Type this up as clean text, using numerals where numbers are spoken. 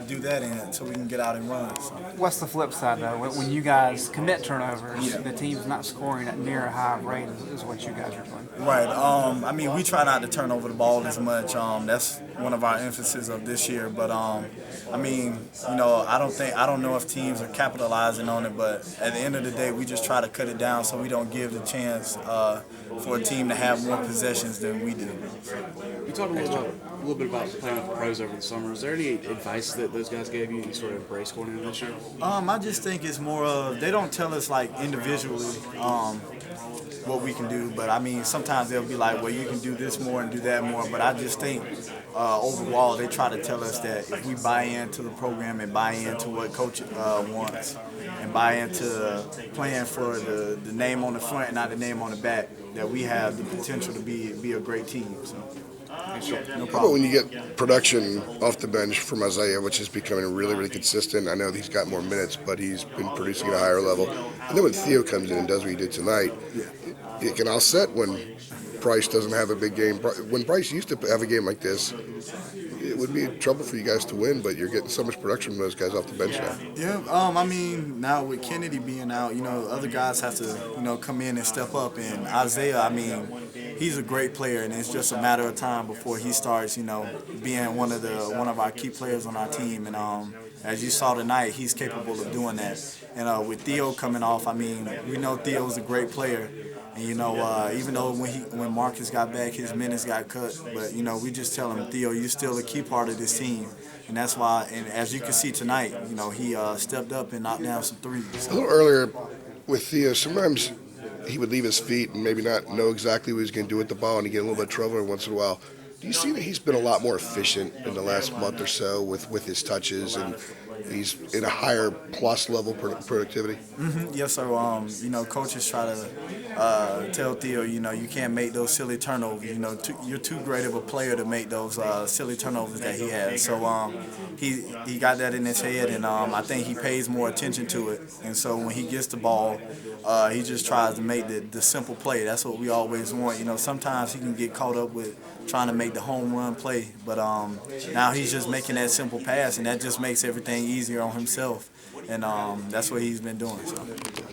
do that until we can get out and run. So. What's the flip side, though? When you guys commit turnovers, the team's not scoring at near a high rate as what you guys are doing. Right. I mean, we try not to turn over the ball as much. That's one of our emphasis of this year. But I mean, I don't know if teams are capitalizing on it. But at the end of the day, we just try to cut it down so we don't give the chance for a team to have more possessions than we do. You talked a little bit about playing with the pros over the summer. Is there any advice that those guys gave you sort of embrace going into this year? I just think it's more of they don't tell us like individually what we can do, but I mean sometimes they'll be like, well, you can do this more and do that more. But I just think overall they try to tell us that if we buy into the program and buy into what coach wants and buy into playing for the name on the front and not the name on the back, that we have the potential to be a great team. So. No problem. How about when you get production off the bench from Isaiah, which is becoming really, really consistent? I know he's got more minutes, but he's been producing at a higher level. And then when Theo comes in and does what he did tonight, it can offset when Bryce doesn't have a big game. When Bryce used to have a game like this, it would be trouble for you guys to win, but you're getting so much production from those guys off the bench now. Yeah, I mean, now with Kennedy being out, other guys have to, come in and step up. And Isaiah, I mean, he's a great player, and it's just a matter of time before he starts, being one of our key players on our team. And as you saw tonight, he's capable of doing that. And with Theo coming off, I mean, we know Theo's a great player. And, even though when Marcus got back, his minutes got cut, but, we just tell him, Theo, you're still a key part of this team. And that's why, and as you can see tonight, he stepped up and knocked down some threes. A little earlier with Theo, sometimes he would leave his feet and maybe not know exactly what he's going to do with the ball, and he get a little bit of trouble every once in a while. Do you see that he's been a lot more efficient in the last month or so with his touches, and he's in a higher plus level productivity? Mm-hmm. Yes, sir. Coaches try to tell Theo, you can't make those silly turnovers. You're too great of a player to make those silly turnovers that he has. So he got that in his head, and I think he pays more attention to it. And so when he gets the ball, he just tries to make the simple play. That's what we always want. Sometimes he can get caught up with trying to make the home run play, but now he's just making that simple pass, and that just makes everything easier on himself. And that's what he's been doing. So.